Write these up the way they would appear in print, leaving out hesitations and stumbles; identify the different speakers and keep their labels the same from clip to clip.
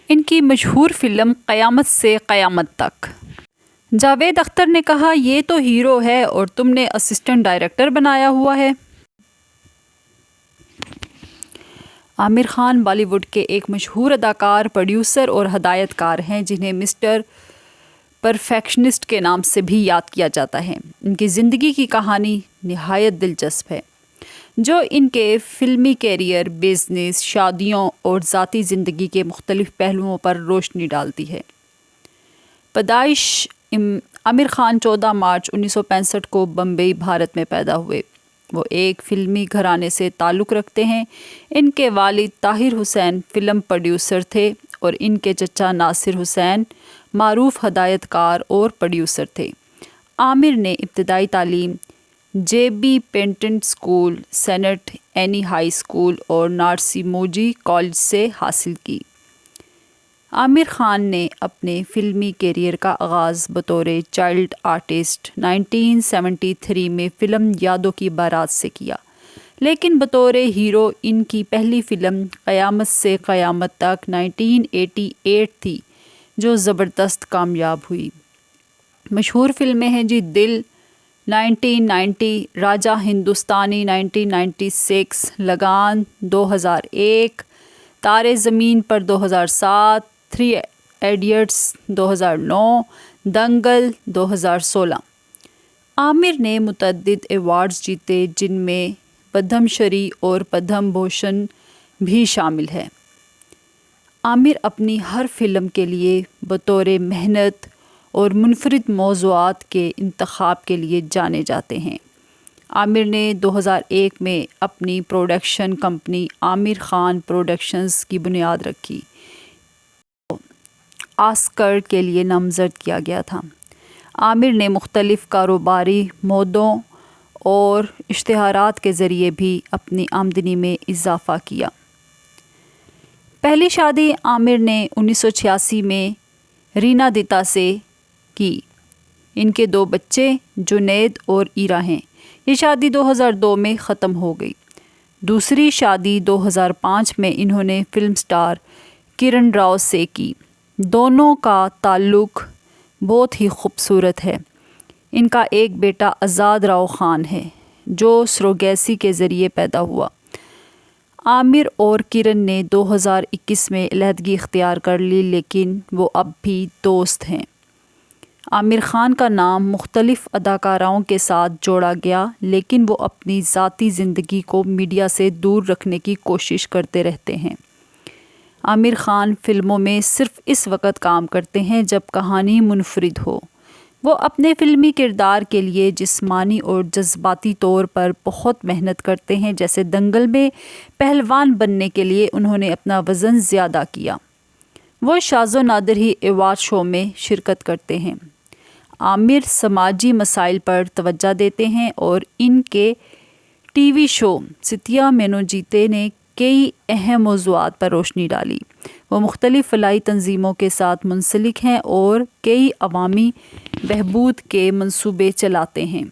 Speaker 1: ان کی مشہور فلم قیامت سے قیامت تک۔ جاوید اختر نے کہا، یہ تو ہیرو ہے اور تم نے اسسٹنٹ ڈائریکٹر بنایا ہوا ہے۔ عامر خان بالی ووڈ کے ایک مشہور اداکار، پروڈیوسر اور ہدایت کار ہیں جنہیں مسٹر پرفیکشنسٹ کے نام سے بھی یاد کیا جاتا ہے۔ ان کی زندگی کی کہانی نہایت دلچسپ ہے جو ان کے فلمی کیریئر، بزنس، شادیوں اور ذاتی زندگی کے مختلف پہلوؤں پر روشنی ڈالتی ہے۔ پیدائش عامر خان 14 مارچ 1965 کو بمبئی، بھارت میں پیدا ہوئے۔ وہ ایک فلمی گھرانے سے تعلق رکھتے ہیں۔ ان کے والد طاہر حسین فلم پروڈیوسر تھے اور ان کے چچا ناصر حسین معروف ہدایت کار اور پروڈیوسر تھے۔ عامر نے ابتدائی تعلیم جے بی پینٹن school, Saint Annie high school اور نارسی کالج سے حاصل کی۔ عامر خان نے اپنے فلمی کیریئر کا آغاز بطور چائلڈ آرٹسٹ 1973 میں فلم یادوں کی بارات سے کیا، لیکن بطور ہیرو ان کی پہلی فلم قیامت سے قیامت تک 1988 تھی جو زبردست کامیاب ہوئی۔ مشہور فلمیں ہیں دل 1990، راجہ ہندوستانی 1996، لگان 2001، تارے زمین پر 2007، 3 ایڈیٹس 2009، دنگل 2016۔ عامر نے متعدد ایوارڈز جیتے جن میں پدم شری اور پدم بھوشن بھی شامل ہے۔ عامر اپنی ہر فلم کے لیے بطور محنت اور منفرد موضوعات کے انتخاب کے لیے جانے جاتے ہیں۔ عامر نے 2001 میں اپنی production company Aamir Khan productions کی بنیاد رکھی۔ آسکر کے لیے نامزد کیا گیا تھا۔ عامر نے مختلف کاروباری مدوں اور اشتہارات کے ذریعے بھی اپنی آمدنی میں اضافہ کیا۔ پہلی شادی عامر نے 1986 میں رینا دتا سے کی۔ ان کے 2 بچے جنید اور ایرا ہیں۔ یہ شادی 2002 میں ختم ہو گئی۔ دوسری شادی 2005 میں انہوں نے فلم سٹار کرن راؤ سے کی۔ دونوں کا تعلق بہت ہی خوبصورت ہے۔ ان کا ایک بیٹا آزاد راؤ خان ہے جو سروگیسی کے ذریعے پیدا ہوا۔ عامر اور کرن نے 2021 میں علیحدگی اختیار کر لی لیکن وہ اب بھی دوست ہیں۔ عامر خان کا نام مختلف اداکاراؤں کے ساتھ جوڑا گیا لیکن وہ اپنی ذاتی زندگی کو میڈیا سے دور رکھنے کی کوشش کرتے رہتے ہیں۔ عامر خان فلموں میں صرف اس وقت کام کرتے ہیں جب کہانی منفرد ہو۔ وہ اپنے فلمی کردار کے لیے جسمانی اور جذباتی طور پر بہت محنت کرتے ہیں، جیسے دنگل میں پہلوان بننے کے لیے انہوں نے اپنا وزن زیادہ کیا۔ وہ شاذ و نادر ہی ایوارڈ شو میں شرکت کرتے ہیں۔ عامر سماجی مسائل پر توجہ دیتے ہیں اور ان کے ٹی وی شو ستیا مینو جیتے نے کئی اہم موضوعات پر روشنی ڈالی۔ وہ مختلف فلاحی تنظیموں کے ساتھ منسلک ہیں اور کئی عوامی بہبود کے منصوبے چلاتے ہیں۔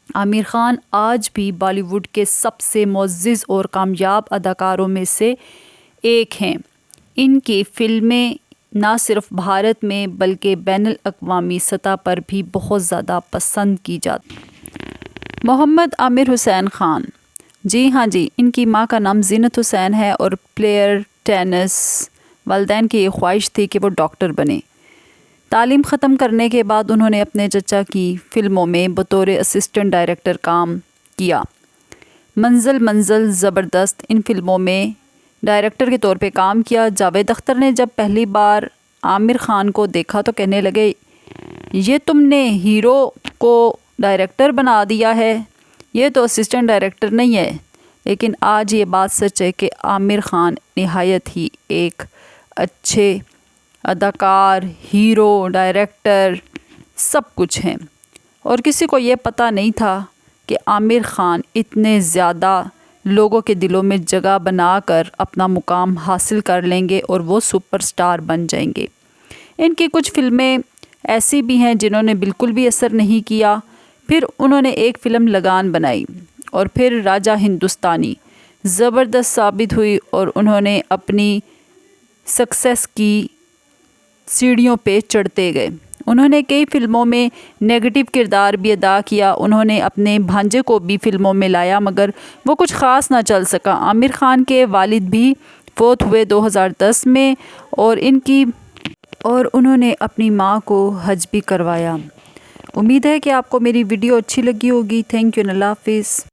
Speaker 1: عامر خان آج بھی بالی ووڈ کے سب سے معزز اور کامیاب اداکاروں میں سے ایک ہیں۔ ان کی فلمیں نہ صرف بھارت میں بلکہ بین الاقوامی سطح پر بھی بہت زیادہ پسند کی جاتی ہیں۔ محمد عامر حسین خان، جی ہاں ان کی ماں کا نام زینت حسین ہے اور پلیئر ٹینس۔ والدین کی یہ خواہش تھی کہ وہ ڈاکٹر بنے۔ تعلیم ختم کرنے کے بعد انہوں نے اپنے چچا کی فلموں میں بطور اسسٹنٹ ڈائریکٹر کام کیا۔ منزل، زبردست، ان فلموں میں ڈائریکٹر کے طور پہ کام کیا۔ جاوید اختر نے جب پہلی بار عامر خان کو دیکھا تو کہنے لگے، یہ تم نے ہیرو کو ڈائریکٹر بنا دیا ہے، یہ تو اسسٹنٹ ڈائریکٹر نہیں ہے۔ لیکن آج یہ بات سچ ہے کہ عامر خان نہایت ہی ایک اچھے اداکار، ہیرو، ڈائریکٹر، سب کچھ ہیں، اور کسی کو یہ پتہ نہیں تھا کہ عامر خان اتنے زیادہ لوگوں کے دلوں میں جگہ بنا کر اپنا مقام حاصل کر لیں گے اور وہ سپر سٹار بن جائیں گے۔ ان کی کچھ فلمیں ایسی بھی ہیں جنہوں نے بالکل بھی اثر نہیں کیا۔ پھر انہوں نے ایک فلم لگان بنائی اور پھر راجہ ہندوستانی، زبردست ثابت ہوئی اور انہوں نے اپنی سکسیس کی سیڑھیوں پہ چڑھتے گئے۔ انہوں نے کئی فلموں میں نیگیٹو کردار بھی ادا کیا۔ انہوں نے اپنے بھانجے کو بھی فلموں میں لایا مگر وہ کچھ خاص نہ چل سکا۔ عامر خان کے والد بھی فوت ہوئے 2010 میں اور انہوں نے اپنی ماں کو حج بھی کروایا۔ امید ہے کہ آپ کو میری ویڈیو اچھی لگی ہوگی۔ تھینک یو، اللہ حافظ۔